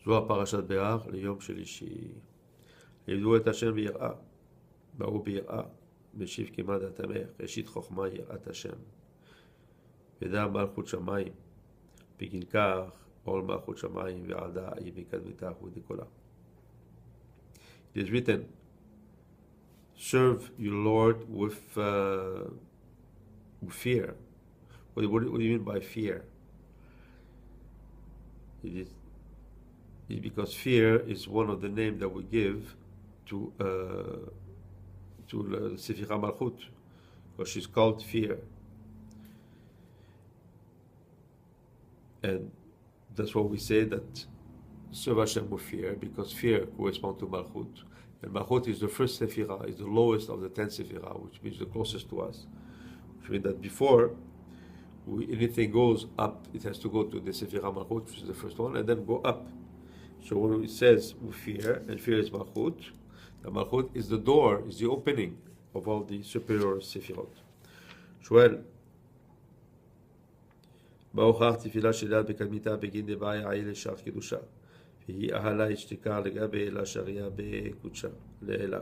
Zohar parashat Behar, ליום shelishi. לימדו את השם ביראה, באו ביראה, משיב כמעט התמך, ראשית חוכמה יראת השם. ודע מלכות שמיים, בגין כך עול מלכות שמיים ועדה היא מקדמתה ודקולה. It is written, serve your Lord with fear. What do you mean by fear? It is because fear is one of the names that we give to Sefirah Malchut, because she's called fear. And that's what we say, that serve Hashem with fear, because fear corresponds to Malchut. And Malchut is the first Sefirah, is the lowest of the 10 Sefirah, which means the closest to us. Which means that before anything goes up, it has to go to the Sefirah Malchut, which is the first one, and then go up. So when it says with fear, and fear is Malchut, the Malchut is the door, is the opening of all the superior Sefirot. שואל, מה הוכח תפילה שלה בקדמיתה בגין דבעי העיל לשער קידושה? והיא אהלה השתיקה לגבי אלה שריה בקודשה, לאלה.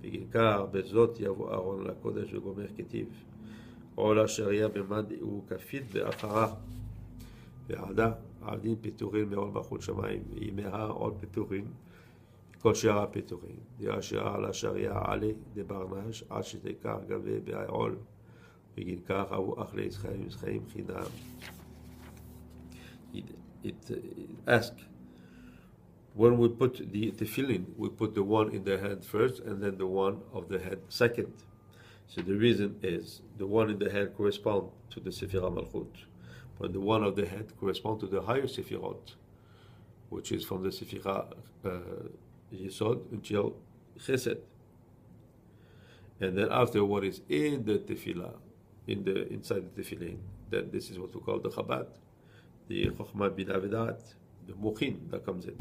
בגין כך, בזאת יבוא אהרון לקודש וגומר כתיב. עולה שריה במד הוא כפית באחרה. ועדה, עבדים פיתורים מעול מלכות שמיים, והיא מהר עול פיתורים, כל שאר הפיתורים. דעה שעלה שריה עלי דברנש, עד שתקח גבי בעול. בגין כך אבו אחלי חיים חינם. It asks, when we put the tefillin, we put the one in the hand first and then the one of the head second. So the reason is the one in the head corresponds to the Sefirah Malchut, but the one of the head corresponds to the higher Sefirot, which is from the Sefirah Yesod until Chesed. And then after what is in the tefillah, inside the tefillin, then this is what we call the Chabad, the Chokhmah Bina V'Da'at, the Mochin that comes in.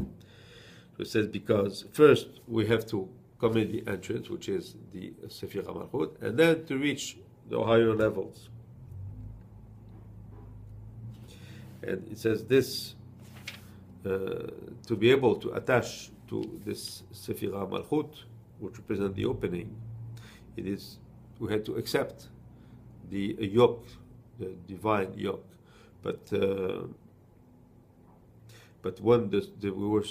So it says, because first we have to come in the entrance, which is the Sefirah Malchut, and then to reach the higher levels. And it says this, to be able to attach to this Sefirah Malchut, which represents the opening, it is, we had to accept the yoke, the divine yoke. But when we were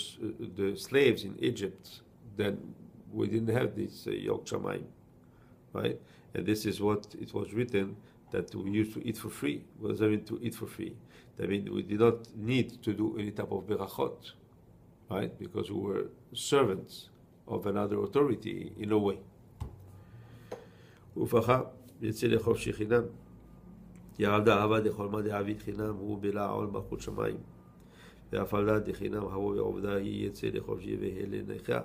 the slaves in Egypt, then we didn't have this yoke shamayim, right? And this is what it was written, that we used to eat for free. What does that mean, to eat for free? That means we did not need to do any type of berachot, right? Because we were servants of another authority in a way. ופחה יצא לחופשי חינם, יעבדה אהבה דחולמה דעביד חינם, הוא בלע עול מלכות שמיים. ואפלה דחינם הוא בעובדה היא יצא לחופשי והלנכה.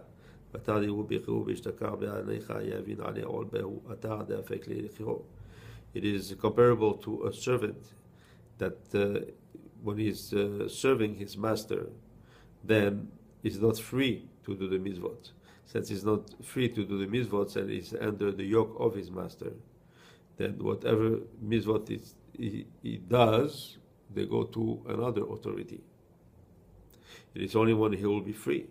ותר דהו בחירו והשתכר בעניך יבין עלי עול בהו אתר דאפק לחירו. It is comparable to a servant that when he is serving his master, then is not free to do the mitzvot. Since he's not free to do the mitzvot and is under the yoke of his master, then whatever mitzvot he does, they go to another authority. It is only when he will be free,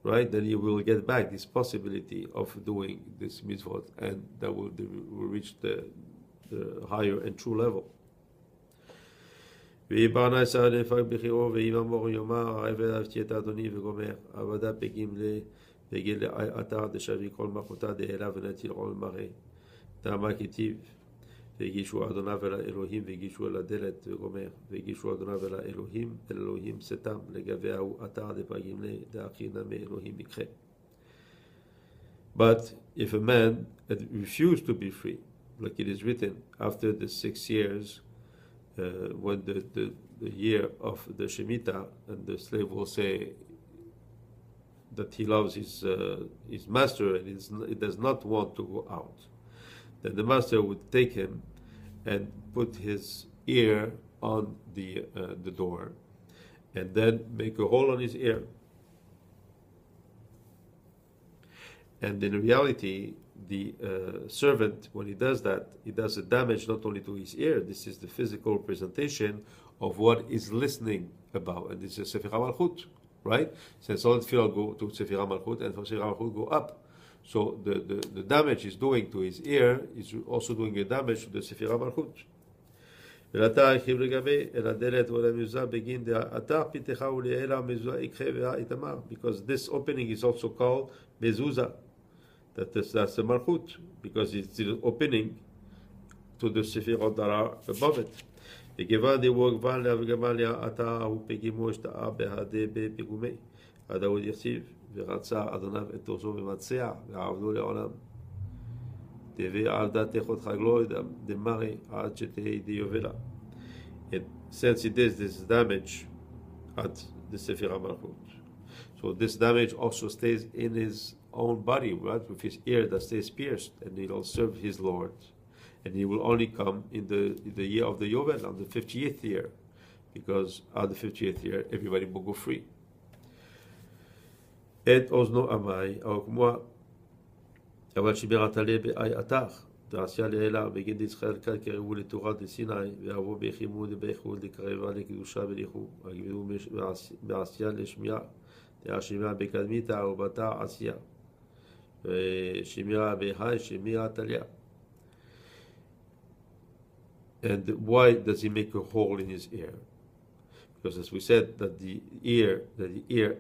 right? Then he will get back this possibility of doing this mitzvot, and that will reach the higher and true level. והיא ברנה ישראל נפק בחירו, והיא ממור יאמר, העבד אהבתי את אדוני וגומר, עבדה פגים וגיל לאתר דשבי כל מלכותה דאלה ונטיל עול מראה. תאמה כתיב, והגישו אדוניו אל האלוהים, והגישו אל הדלת וגומר, והגישו אדוניו אל האלוהים, אל אלוהים סתם, לגבי ההוא אתר דפגים דאחינה מאלוהים יקחה. But if a man had refused to be free, like it is written, after the 6 years, when the year of the Shemitah, and the slave will say that he loves his master and he does not want to go out, then the master would take him and put his ear on the door, and then make a hole on his ear. And in reality, the servant, when he does that, he does a damage not only to his ear. This is the physical representation of what is listening about, and this is Sefirah Malchut. right? Since all the tefillah go to Sefirah Malchut, and from Sefirah Malchut go up. So the damage he's doing to his ear is also doing a damage to the Sefirah Malchut. ולעתה הרחיב לגבי אל הדלת ולמזוזה בגין דעתה פיתחה ולעילה מזוזה יקחה והאיתמר, because this opening is also called mezuzah, that's the malchut, because it's the opening to the sefirot that are above it. וכיוון דיבור גוון לה וגוון לה עתה הוא פגימו השתאה בהדה בפיגומי עד ההוא יחסיב ורצה אדוניו את עוזו ומצע ועבדו לעולם דבי על דתך עוד חגלו דמרי עד שתהי דיובלה. And since he did this damage at the Sefirah Malchut, so this damage also stays in his own body, right, with his ear that stays pierced, and he will serve his Lord, and he will only come in the year of the Yovel, on the 50th year, because on the 50th year everybody will go free. Et ozno amai aokmoa אבל שמירת עלי באי עתך, דעשיה לאלה, בגין ישראל כאן קרבו לתורה דסיני, ועברו ביחימו דבייחו, לקרבה לקדושה וליחו, הגבירו בעשייה לשמיעה, דעשייה בקדמיתה ובתה עשייה, ושמירה בהי, שמירת עליה. And why does he make a hole in his ear? Because as we said, that the ear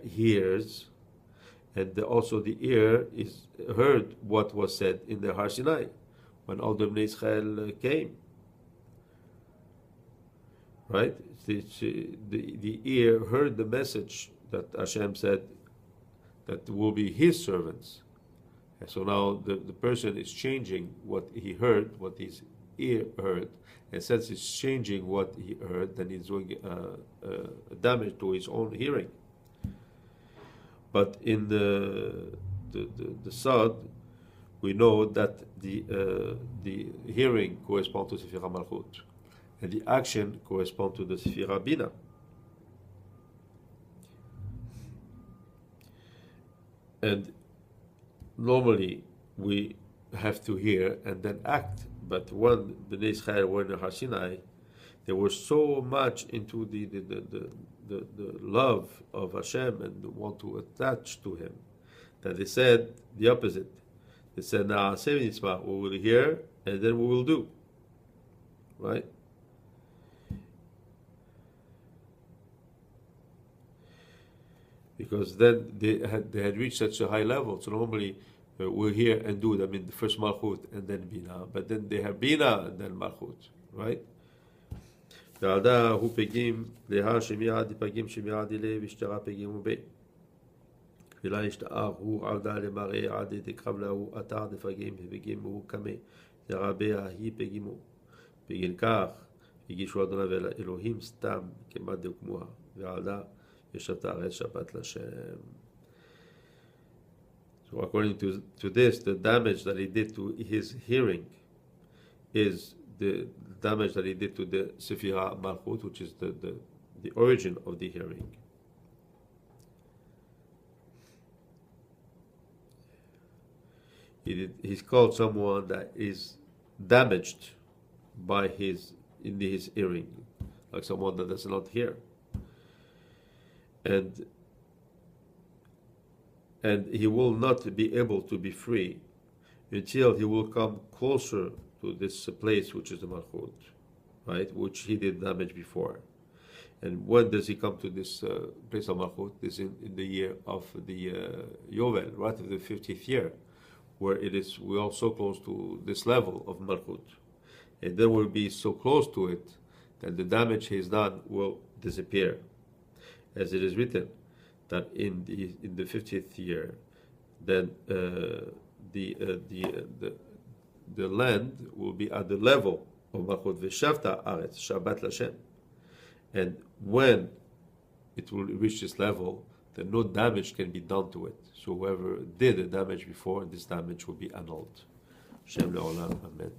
hears, and also the ear is heard what was said in the Har Sinai when all the Bnei Israel came. Right? The ear heard the message that Hashem said that will be his servants. And so now the person is changing what he heard, what his ear heard, and since he's changing what he heard, then he's doing damage to his own hearing. But in the Sod, we know that the hearing corresponds to Sefirah Malchut, and the action corresponds to the Sefirah Bina. And normally we have to hear and then act. But when the Bnei Israel were in the Har Sinai, they were so much into the love of Hashem and want to attach to Him that they said the opposite. They said, "Na'aseh v'nitzmah," we will hear and then we will do. Right? Because then they had reached such a high level. So normally we'll hear and do. I mean, the first Malchut and then Bina, but then they have Bina and then Malchut, right? ועדה הוא פגים, להר שמיעד פגים שמיעד אלה ושתרה פגים ובי. תפילה השתאה הוא עבדה למראה עד דקרב לה אתר דפגים ופגים הוא קמה. לרבה היא פגימו. בגין כך הגישו אדוני ואלוהים סתם כמעט דקמוה. ועדה ישבת הארץ שבת לשם. So according to this, the damage that he did to his hearing is the damage that he did to the Sefirah Malchut, which is the origin of the hearing. He's called someone that is damaged by his hearing, like someone that does not hear. And he will not be able to be free until he will come closer to this place, which is the Malchut, right? Which he did damage before. And when does he come to this place of Malchut? This in the year of the Yovel, right at the 50th year, where we are so close to this level of Malchut. And then we'll be so close to it that the damage he's done will disappear. As it is written, that in the 50th year, then the land will be at the level of Malchut v'shavta aretz Shabbat Lashem, and when it will reach this level, then no damage can be done to it. So whoever did the damage before, this damage will be annulled. Shem le'olam, amen.